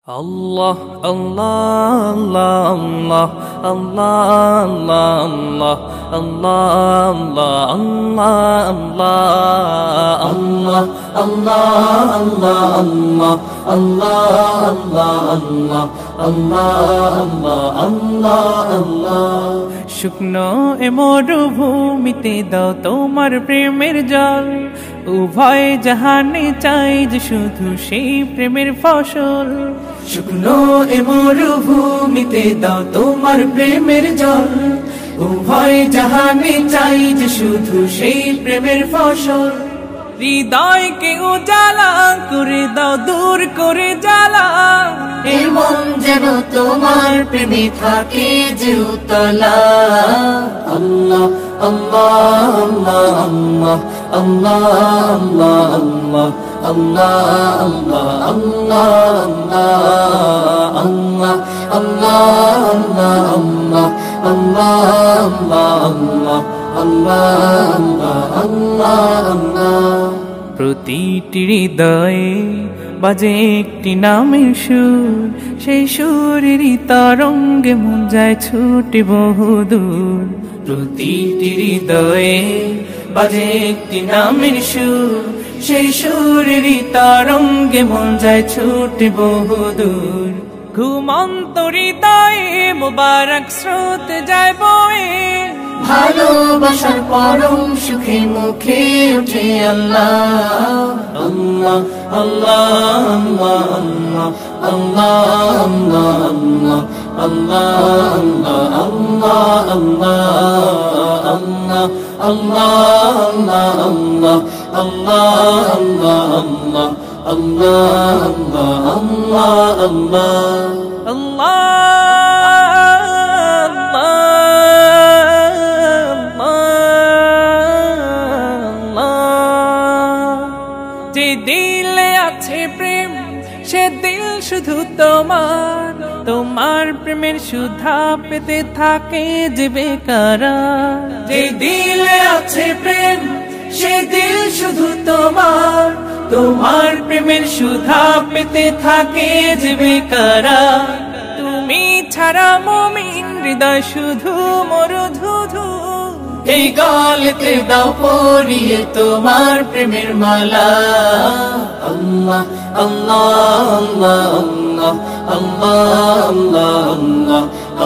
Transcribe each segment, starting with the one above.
Allah, Allah, Allah, Allah, Allah, Allah, Allah, Allah, Allah, Allah, Allah, Allah, Allah, Allah. শুকনো এ মরুভূমিতে দাও তোমার প্রেমের জল, উভয় জাহানে চাই যে শুধু সেই প্রেমের ফসল। শুকনো এ মরুভূমিতে দাও তোমার প্রেমের জল, উভয় জাহানে চাই যে শুধু সেই প্রেমের ফসল। হৃদয়কে উজালা করে দাও, দূর করে জ্বালা, এ মন যেন তোমার প্রেমে থাকে যে উতলা। আল্লাহ আল্লাহ আল্লাহ আল্লাহ আল্লাহ আল্লাহ আল্লাহ আল্লাহ আল্লাহ আল্লাহ আল্লাহ আল্লাহ আল্লাহ। প্রতিটি হৃদয়ে বাজে একটি নামের সুর, সেই সুরেরই তরঙ্গে মন যায় ছুটে বহুদূর। প্রতিটি হৃদয়ে বাজে একটি নামের সুর, সেই সুরেরই তরঙ্গে মন যায় ছুটে বহুদূর। ঘুমন্ত হৃদয়ে মোবারক স্রোত যায় বয়ে, ভালোবাসার পরম সুখে মুখে উঠে আল্লাহ আল্লাহ আল্লাহ আল্লাহ আল্লাহ আল্লাহ আল্লাহ আল্লাহ যে দিলে আছে প্রেম সে দিল শুধু তোমার, তোমার প্রেমের সুধা পেতে থাকে যে বেকারার। যে দিলে আছে প্রেম সে দিল শুধু তোমার, তোমার প্রেমের সুধা পেতে থাকে যে বেকারার। তুমি ছাড়া মুমিন হৃদয় শুধু মরুধুধু, এই গলেতে দাও পরিয়ে তোমার প্রেমের মালা। আল্লাহ আল্লাহ আল্লাহ আল্লাহ আল্লাহ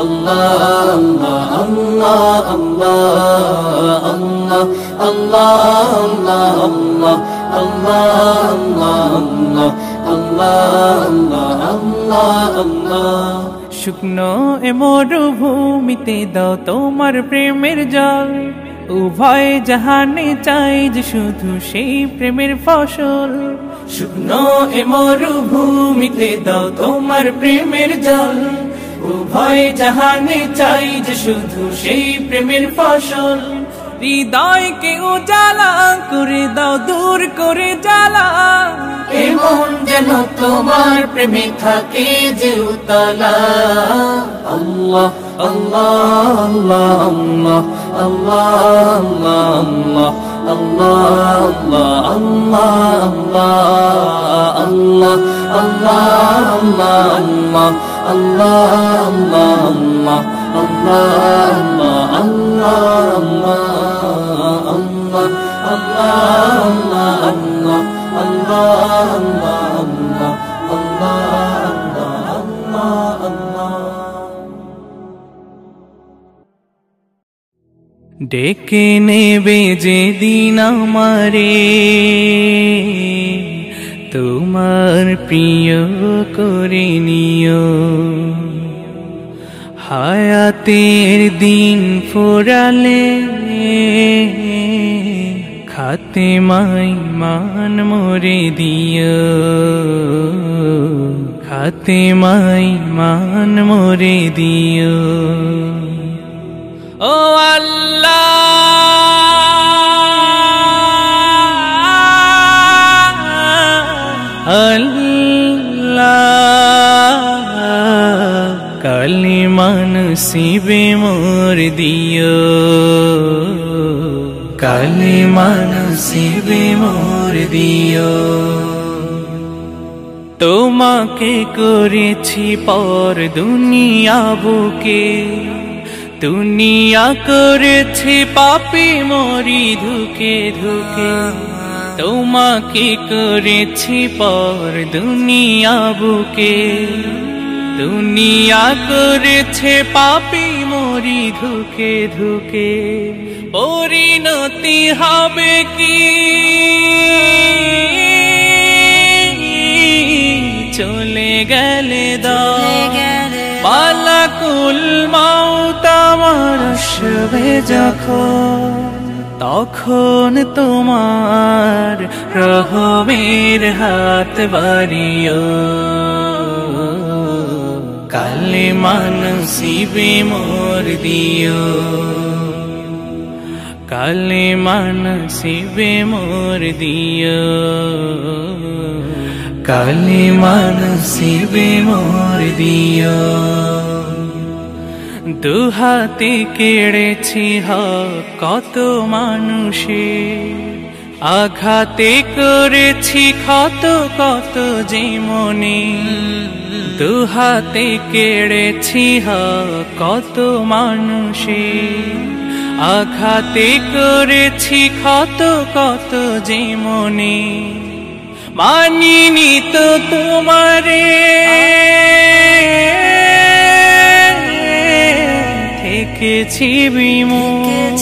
আল্লাহ আল্লাহ আল্লাহ আল্লাহ। শুকনো এ মরুভূমিতে দাও তোমার প্রেমের জল, উভয় জাহানে চাই যে শুধু সেই প্রেমের ফসল। শুকনো এ মরুভূমিতে দাও তোমার প্রেমের জল, উভয় জাহানে চাই যে শুধু সেই প্রেমের ফসল। হৃদয়কে উজালা করে দাও, দূর করে জ্বালা, এ মন যেন তোমার প্রেমে থাকে যে উতলা। আল্লাহ আল্লাহ আল্লাহ আল্লাহ আল্লাহ আল্লাহ আল্লাহ ডেকে নেবে যেদিন আমারে তোমার প্রিয় করে নিও, হায়াতের দিন ফুরালে খাতেমায় মান মোরে দিও, খাতেমায় মান মোরে দিও। ও আল্লাহ আল্লাহ, কালিমা নসিবে মোর দিও, কালিমা নসিবে মোর দিও। তোমাকে করেছি পর দুনিয়া বুকে, দুনিয়া করেছি পাপী মরি ধুকে ধুকে। তোমাকে করেছি পর দুনিয়া বুকে, দুনিয়া করেছে পাপী মরি ধুকে ধুকে। পরিণতি হবে কি চলে গেলে মালাকুল মাউত আমার আসবে যখন, তখন তোমার রহমের হাত বাড়িও। কালেমা নসিবে মোর দিও, কালেমা নসিবে মোর দিও, কালেমা নসিবে মোর দিও। দুহাতে কেড়েছি হক কত মানুষের, আঘাতে করেছি ক্ষত কত যে মনে। দুহাতে কেড়েছি হক কত মানুষের, আঘাতে করেছি ক্ষত কত যে মনে। মানিনি তো তোমারে থেকেছি বিমুখ,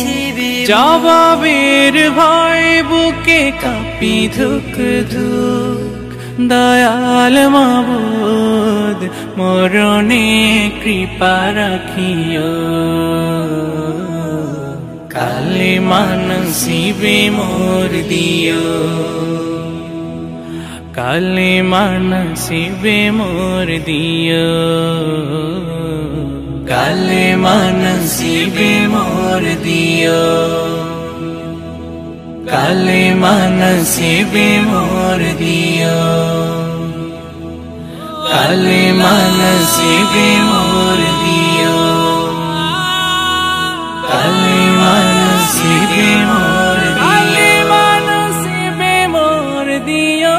জবাবের ভয় বুকে কাঁপি ধুক ধুক। দয়াল মাবুদ মরণে কৃপা রাখিও, কালেমা নসিবে মোর দিও, কালেমা নসিবে মোর দিও, কালেমা নসিবে মোর দিও, কালেমা নসিবে মোর দিও, কালেমা নসিবে মোর দিও, কালেমা নসিবে মোর দিও, কালেমা নসিবে মোর দিও।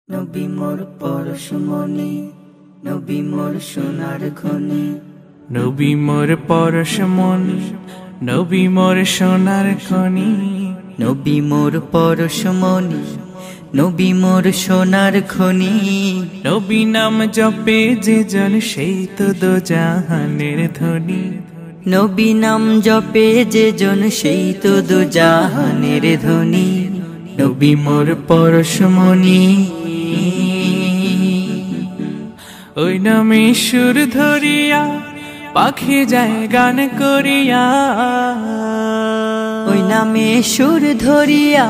নবী মোর পরশমণি, নবী মোর সোনার খনি, নবী মোর পরশমণি, নবী মোর সোনার খনি। নবী মোর পরশমণি, নবী মোর সোনার খনি। নবী নাম জপে যে জন সেই তো দোজাহানের ধনী, নবী নাম জপে যে জন সেই তো দোজাহানের ধনী। নবী মোর পরশমণি, ওই নামে সুর ধরিয়া পাখি যায় গান করিয়া, ওই নামে সুর ধরিয়া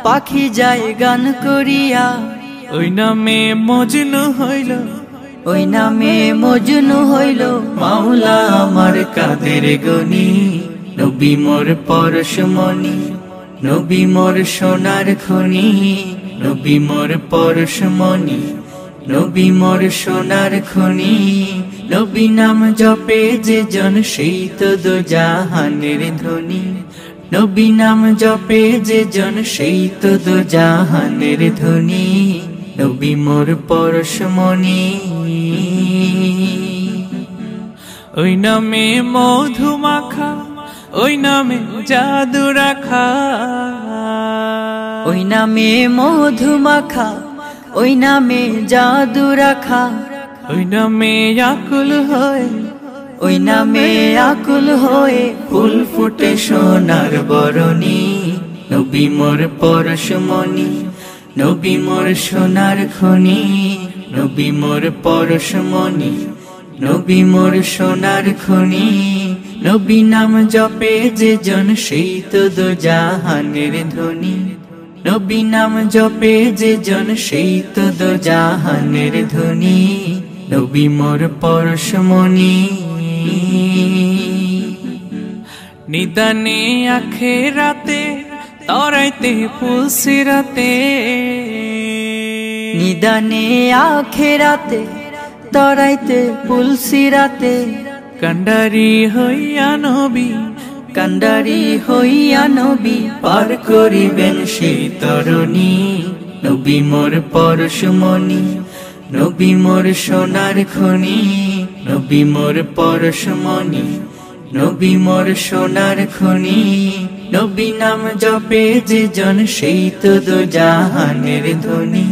পাখি যায় গান করিয়া। ওই নামে মজনু হইল, ওই নামে মজনু হইল মাওলা আমার কাদের গনি। নবী মোর পরশমণি, নবী মোর সোনার খনি, নবী মোর পরশমণি, নবী মোর সোনার খনি। নবী নাম জপে যে জন সেই তো দোজাহানের ধনী, নবী নাম জপে যে জন সেই তো দোজাহানের ধনী। নবী মোর পরশমণি, ওই নামে মধু মাখা, ওই নামে জাদু রাখা, ওই নামে মধু মাখা, ওই নামে জাদু রাখা। ওই নামে আকুল হয়ে, ওই নামে আকুল হয়ে ফুল ফুটে সোনার বরণী। নবী মোর পরশমণি, নবী মোর সোনার খনি, নবী মোর পরশমণি, নবী মোর সোনার খনি। নবী নাম জপে যে জন সেই তো দোজাহানের ধনী, নবী নাম জপে যে জন সেই তো দোজাহানের ধনী। নবী মোর পরশমণি, নিদানে আখেরাতে তরাইতে পুলসিরাতে, নিদানে আখেরাতে তরাইতে পুলসিরাতে। কান্ডারি হইয়া নবী কান্ডারি হইয়া নবী পার করিবেন সেই তরণী। নবী মোর পরশমণি, নবী মোর সোনার খনি, নবী মোর পরশমণি, নবী মোর সোনার খনি। নবী নাম জপে যে জন সেই তো দোজাহানের ধনী।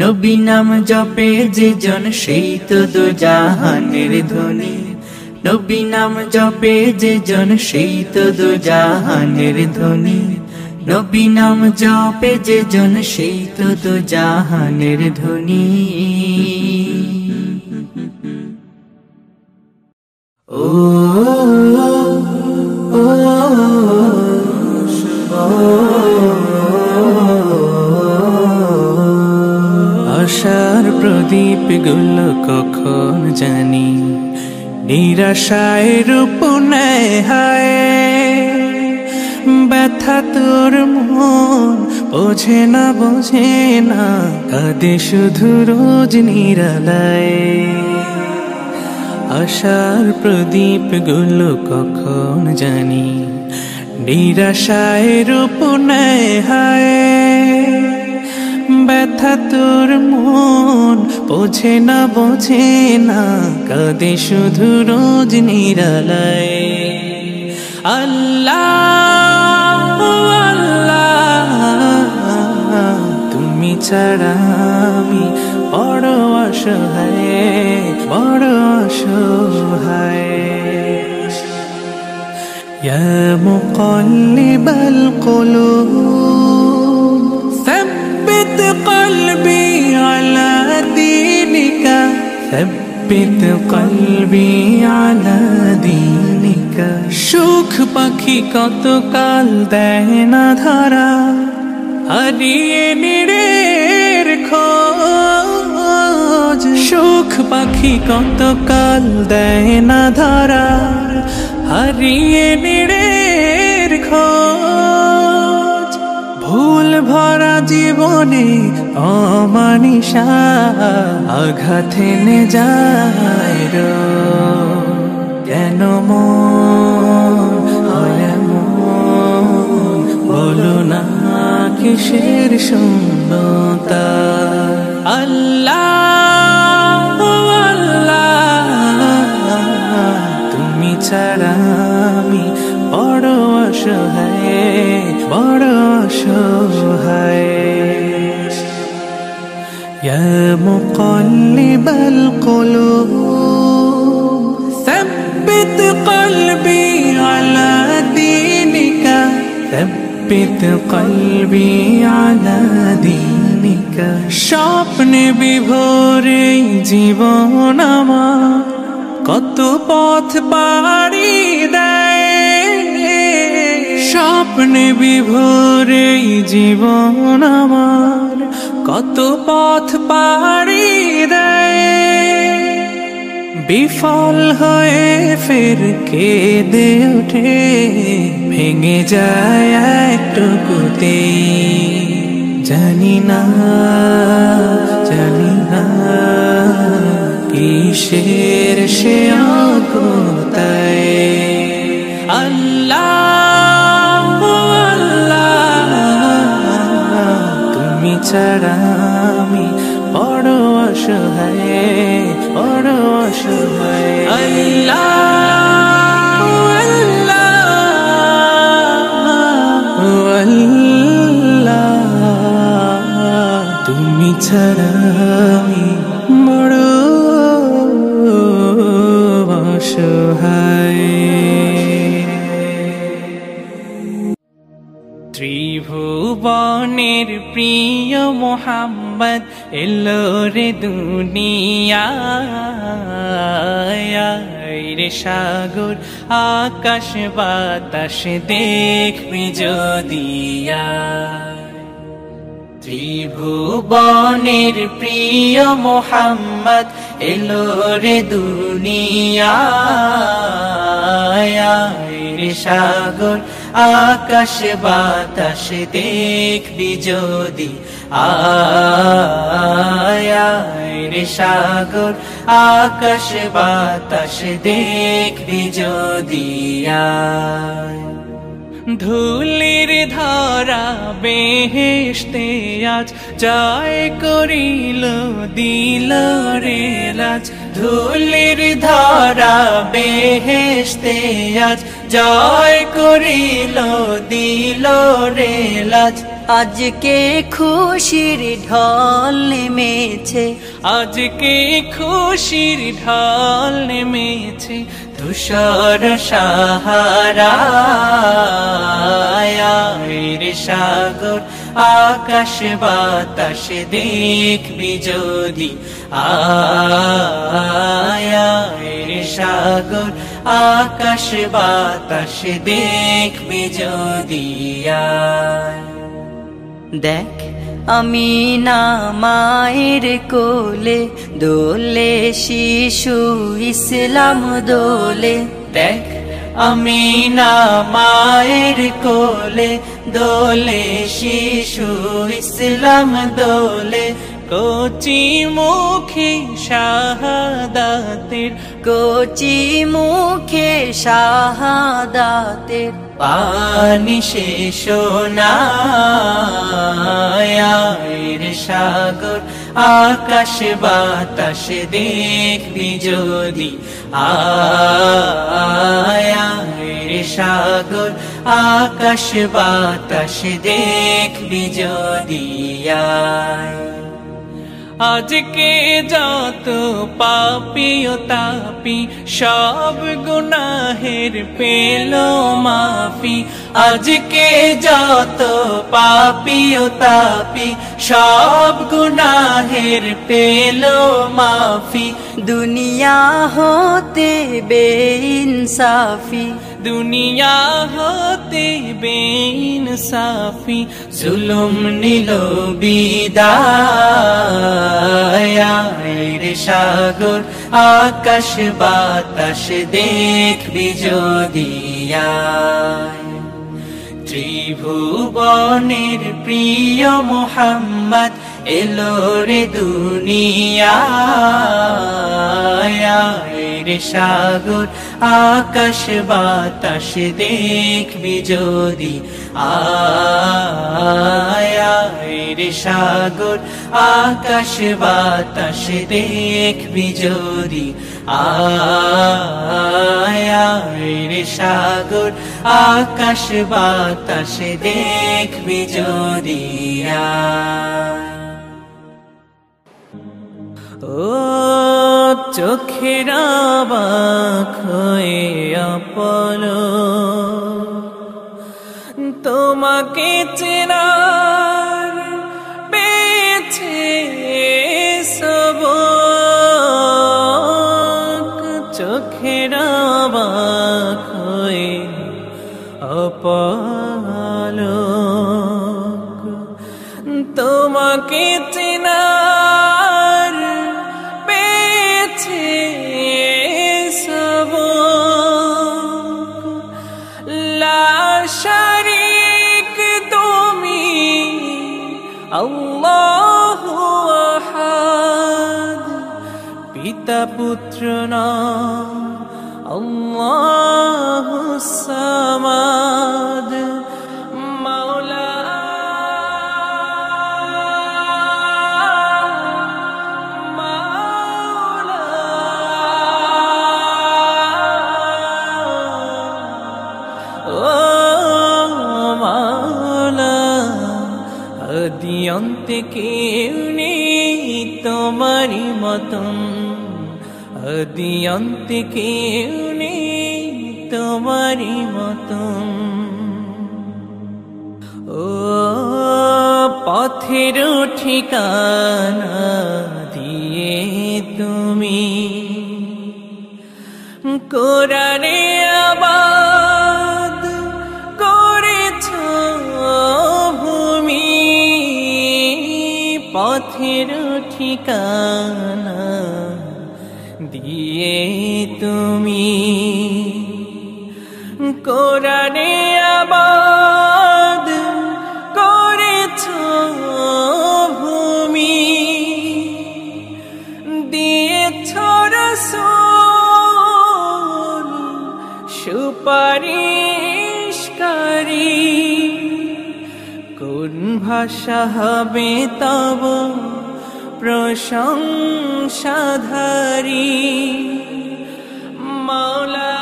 নবী নাম জপে যে জন সেই তো দোজাহানের ধনী। নবী নাম জপে যে জন সেই তো দোজাহানের ধনী। নবী নাম জপে যে জন সেই তো দোজাহানের ধনী। ও আশার প্রদীপ গুলো কখন জানি নিরাশায় রূপ নেয় হায়। ব্যথা তোর মন বোঝে না কাঁদে শুধু রোজ নিরালায়। আশার প্রদীপ গুলো কখন জানি নিরাশায় রূপ নেয় হায়। ব্যথা তোর মন বোঝে না কাঁদে শুধু রোজ নিরালায়। আল্লাহ আল্লাহ তুমি ছাড়া আমি বড় অসহায়, বড় অসহায়। ইয়া মুকাল্লিবাল কুলুব ثبت قلبي على دينك، ثبت قلبي على دينك। সুখ পাখি কত কাল দেয় না ধরা, হারিয়ে নিরের খোঁজ। সুখ পাখি কত কাল দেয় না ধরা, হারিয়ে নিরের খোঁজ। ভুল ভরা জীবনে অমানিসা আঘাত এনে যায় রোজ। কেন মন হয় এমন, বলো না কিসের শূন্যতা। আল্লাহ আল্লাহ তুমি ছাড়া আমি বড় অসহায়, বড় অসহায়। ইয়া মুকাল্লিবাল কুলুব ثبت قلبي على دينك، ثبت قلبي على دينك। স্বপ্নে বিভোরে জীবন আমার কত পথ পাড়ি দেয়। স্বপ্নে বিভোরে জীবন আমার কত পথ পাড়ি দেয়। বিফল হয়ে ফের কেঁদে ওঠে, ভেঙে যায় একটুকুতেই। জানি না কিসের সে আকুতায়। আল্লাহ আল্লাহ তুমি ছাড়া আমি বড় অসহায়, বড় অসহায়। আল্লাহ আল্লাহ তুমি ছাড়া আমি বড় অসহায়। ত্রিভুবনের প্রিয় মোহাম্মদ এলো রে দুনিয়ায়। রে সাগর আকাশ বাতাস দেখবি যদিয়া। ত্রিভুবনের প্রিয় মোহাম্মদ এলো রে দুনিয়ায়। রে সাগর আকাশ বাতাস দেখবি যদি, আয় রে সাগর আকাশ বাতাস দেখবি যদি আয়। ধুলির ধরা বেহেশতে আজ জয় করিল দিল রে লাজ। ধুলির ধরা বেহেশতে আজ জয় করিল দিল রে লাজ। আজকে খুশির ঢল নেমেছে, আজকে খুশির ঢল নেমেছে, ধূসর সাহারায় রে সাগর আকাশ বাতাস দেখবি যদি আয়। রে সাগর আকাশ বাতাস দেখবি যদি আয়। দেখ আমি না মায়ের কোলে দোলে শিশু ইসলাম দোলে। দেখ আমি না মায়ের কোলে দোলে শিশু ইসলাম দোলে। কচি মুখে শাহাদাতের, কচি মুখে শাহাদাতের পানি শেষ নায়। সাগর আকাশ বাতাস দেখবি যদি আয়। সাগর আকাশ বাতাস দেখবি যদি আয়। আজকে যত পাপী ও তাপী সব গুনাহের পেল মাফি। আজকে যত পাপী ও তাপী সব গুনাহের পেল মাফি। দুনিয়া হতে বেইনসাফি, দুনিয়া হতে বেইনসাফি, জুলুম নিল বিদায়। রে সাগর আকাশ বাতাস দেখবি যদি আয়। ত্রিভুবনের প্রিয় মোহাম্মদ এলো রে দুনিয়ায়। রে সাগর আকাশ বাতাস দেখবি যদি আয়। রে সাগর আকাশ বাতাস দেখবি যদি আয়। রে সাগর আকাশ বাতাস দেখবি যদি আয়। ও চোখের অবাক হয়ে আপলো তোমাকে চেনার পেয়েছে সবক। চোখের অবাক হয়ে আপলো তোমাকে চেনার পেয়েছে সবক। লা শারীক তুমি আল্লাহু আহাদ, পিতা পুত্র নাম আল্লাহুস সামাদ। মাওলা আদিয়ন্তে কেউ নেই তোমারি মতন, আদিয়ন্তে কেউ নেই তোমারি মতন। ও পথের ঠিকানা দিয়ে তুমি কোরআনে আবাদ করেছ ভূমি। পথের ঠিকানা দিয়ে তুমি কোরআনে আবাদ করেছ ভূমি। সুপারিশকারী কোন ভাষা হবে তব প্রশংসাধারী মাওলা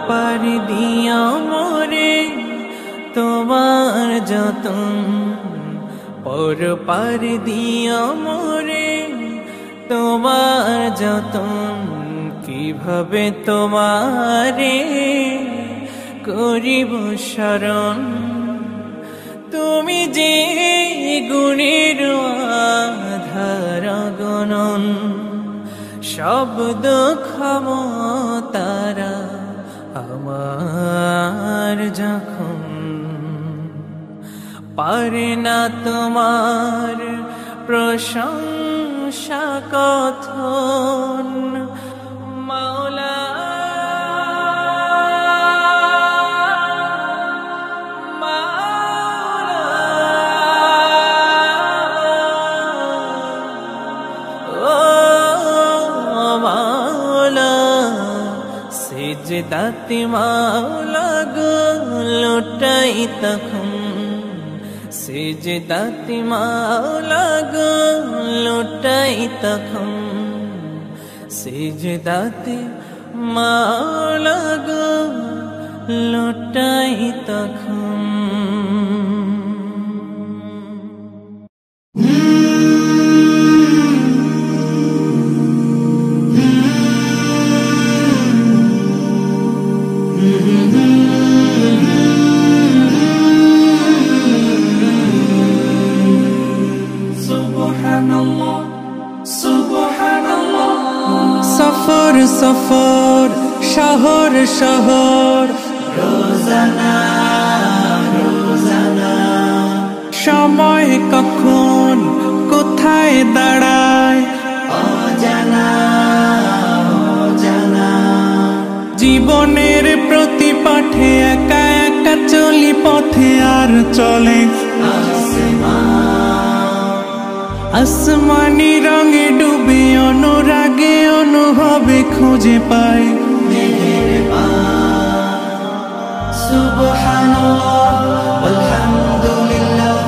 পারি দিয়া মোরে তোমার যতন পর পারি দিয়া মোরে তোমার যতন কিভাবে তোমারে করিব শরণ তুমি যে গুণের আধার গণন শব্দ ক্ষমতারা আমার যখন পারে না তোমার প্রশংসা কথন মাওলা সিজদাতে মাওলা গো লুটাই তখন সিজদাতে মাওলা গো লুটাই তখন সিজদাতে মাওলা গো লুটাই তখন সফর সফর শহর শহর রোজানা রোজানা সময় কখন কোথায় দাঁড়ায় অজানা অজানা জীবনের প্রতি পাঠে একা একা চলি পথে আর চলে আসমানি রঙে ডুবে অনুরাগে অনুভবে খুঁজে পায় সুবহানাল্লাহ ওয়ালহামদুলিল্লাহ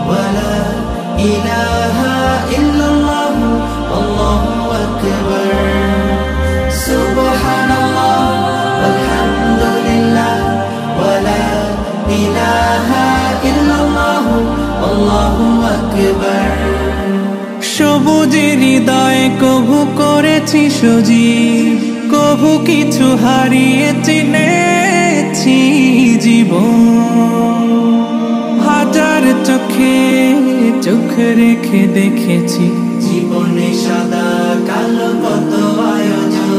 ওয়ালা ইলাহা ইল্লাল্লাহ আল্লাহু আকবার সুবহানাল্লাহ ওয়ালহামদুলিল্লাহ ওয়ালা ইলাহা ইল্লাল্লাহ আল্লাহু আকবার সবুজের হৃদয়ে কভু করেছি সজীব কভু কিছু হারিয়ে চিনেছি জীবন হাজার চোখে চোখ রেখে দেখেছি জীবনে সাদা কালো কত আয়োজন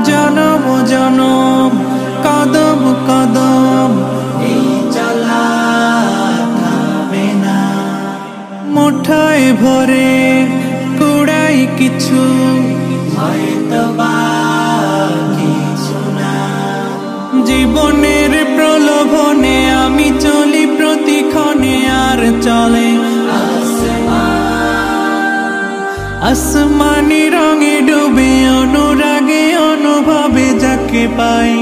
জনম জনম কদম কদম এই চলা থামে না মুঠায় ভরে কুড়াই কিছু হয়তো বা কিছু না জীবনের প্রলোভনে আমি চলি প্রতিক্ষণে আর চলে আসমানি রঙে ডুবে অনুরাগে অনুভবে যাকে পাই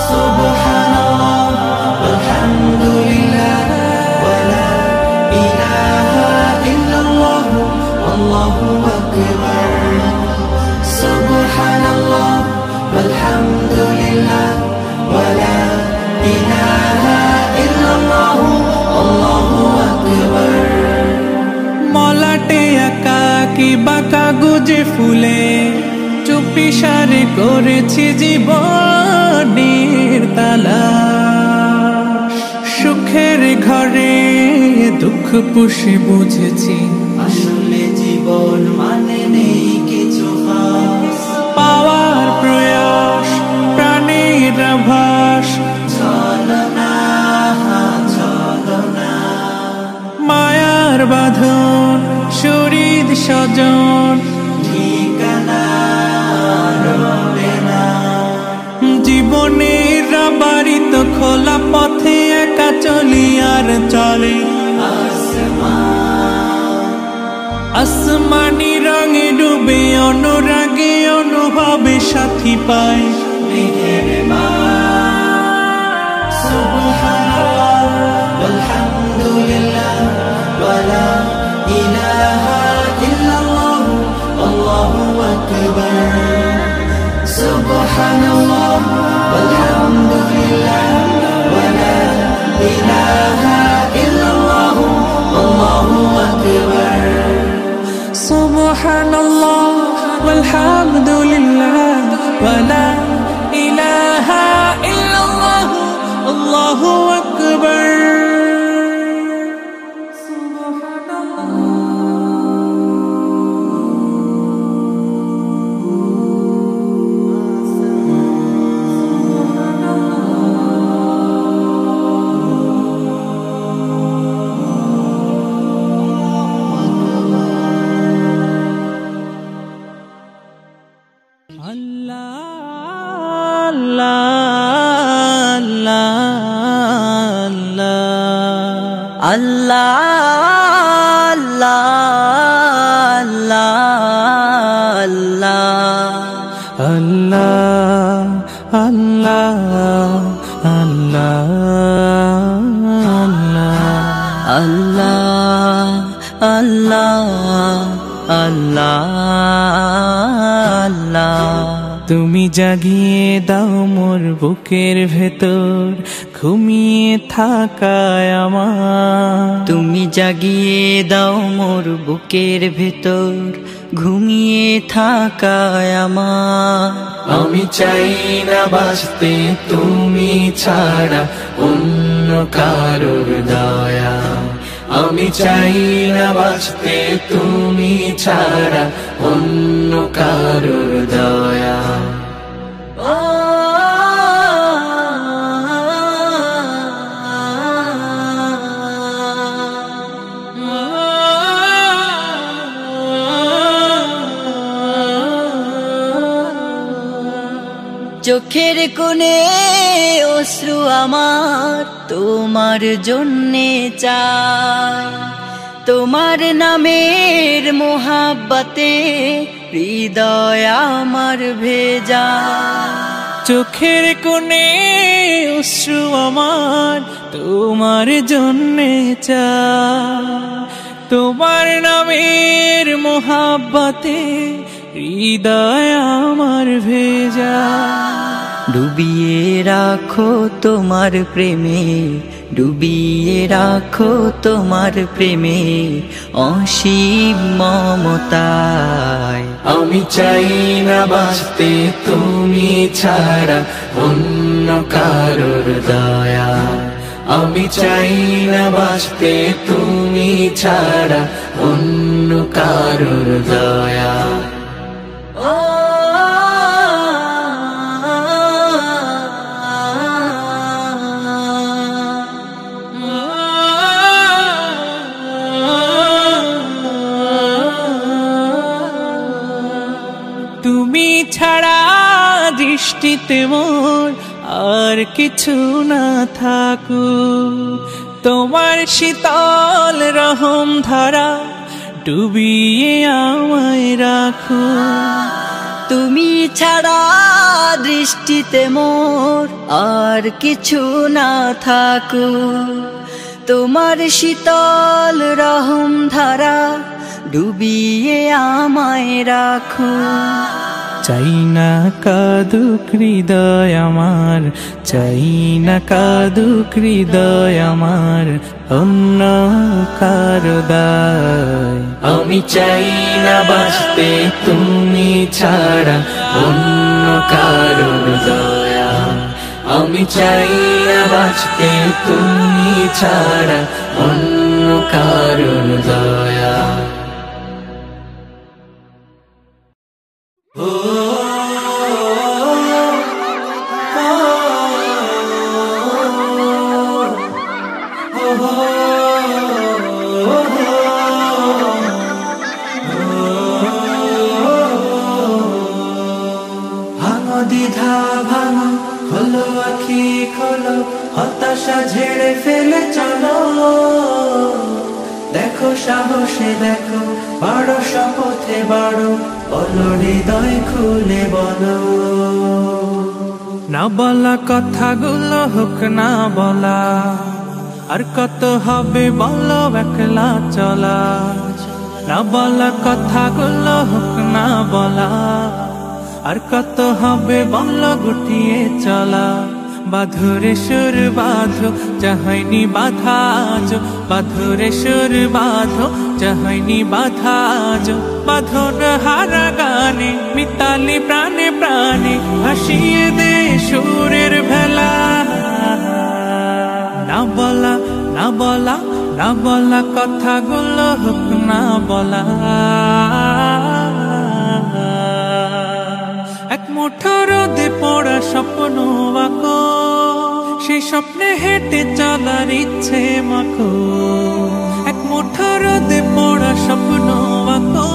সুবহানাল্লাহ আলহামদুলিল্লাহ ওয়ালা ইলাহা ইল্লাল্লাহ আল্লাহু আকবার সুবহানাল্লাহ আলহামদুলিল্লাহ ওয়ালা ইলাহা ইল্লাল্লাহ আল্লাহু আকবার মলাটে একাকী বাঁকা গুজে ফুলে চুপি সারে করেছি জীবনের তালা সুখের ঘরে দুঃখ পুষে বুঝেছি আসলে জীবন মানে নেই কিছু পাওয়ার প্রয়াস প্রাণের আভাস ছলনা ছলনা মায়ার বাঁধন শরীর স্বজন ঠিকানা রবে না জীবনের চলা পথে একা চলি আর চলে আসমানি রঙে ডুবে অনুরাগে অনুভবে সাথী পায় সুবহানাল্লাহ ওয়ালহামদুলিল্লাহ ওয়ালা ইলাহা ইল্লাল্লাহ আল্লাহু আকবার সুবহানাল্লাহ ওয়ালহামদুলিল্লাহ ওয়ালা ইলাহা ইল্লাল্লাহ আল্লাহু আকবার সুবহানাল্লাহ ওয়ালহামদুলিল্লাহ ওয়ালা ইলাহা ইল্লাল্লাহ আল্লাহু আকবার আল্লাহ আল্লাহ আল্লাহ আল্লাহ আল্লাহ তুমি জাগিয়ে দাও মোর বুকের ভেতর ঘুমিয়ে থাকায় আমার তুমি জাগিয়ে দাও মোর বুকের ভেতর ঘুমিয়ে থাকায় আমার আমি চাই না বাঁচতে তুমি ছাড়া অন্য কারোর দয়া আমি চাই না বাঁচতে তুমি ছাড়া অন্য কারোর দয়া চোখের কোণে অশ্রু আমার তোমার জন্যে চাই তোমার নামের মোহাব্বতে হৃদয় আমার ভেজা চোখের কোণে অশ্রু আমার তোমার জন্যে চাই তোমার নামের মোহাব্বতে হৃদয় আমার ভেজা ডুবিয়ে রাখো তোমার প্রেমে ডুবিয়ে রাখো তোমার প্রেমে অসীম মমতায় আমি চাই না বাঁচতে তুমি ছাড়া অন্য কারোর দয়া আমি চাই না বাঁচতে তুমি ছাড়া অন্য কারোর দয়া তুমি ছাড়া দৃষ্টিতে মোর আর কিছু না থাকু তোমার শীতল রহম ধারা ডুবিয়ে আমায় রাখো তুমি ছাড়া দৃষ্টিতে মোর আর কিছু না থাকু তোমার শীতল রহম ধারা ডুবিয়ে আমায় রাখো চাই না কাদুক হৃদয় আমার চাই না কাদুক হৃদয় আমার অন্য কারো দায় আমি চাই না বাঁচতে তুমি ছাড়া অন্য কারোর দয়া আমি চাই না বাঁচতে তুমি ছাড়া অন্য কারোর দয়া দ্বিধা ভাঙো খোলো আখি খোলো হতাশা ঝেড়ে ফেলে চলো, দেখো সাহসে দেখো, বাড়ো শপথে বাড়ো, বলো হৃদয় খুলে বলো। না বলা কথাগুলো হোক না বলা, আর কত হবে বলো একলা চলা। না বলা কথাগুলো হোক না বলা, আর কত হবে বলো গুটিয়ে চলা। বাঁধরে সুর বাঁধো চাহনি বাধা আজ, বাঁধরে সুর বাঁধো চাহনি বাধা আজ। বাঁধন হারা গানে মিতালি প্রাণে প্রাণে ভাসিয়ে দে সুরের ভেলা। না বলা না বলা না বলা কথাগুলো হোক না বলা। এক মুঠো রোদে পড়া স্বপ্ন আঁকো, সেই স্বপ্নে হেঁটে চলার ইচ্ছে মাখো। এক মুঠো রোদে পড়া স্বপ্ন আঁকো।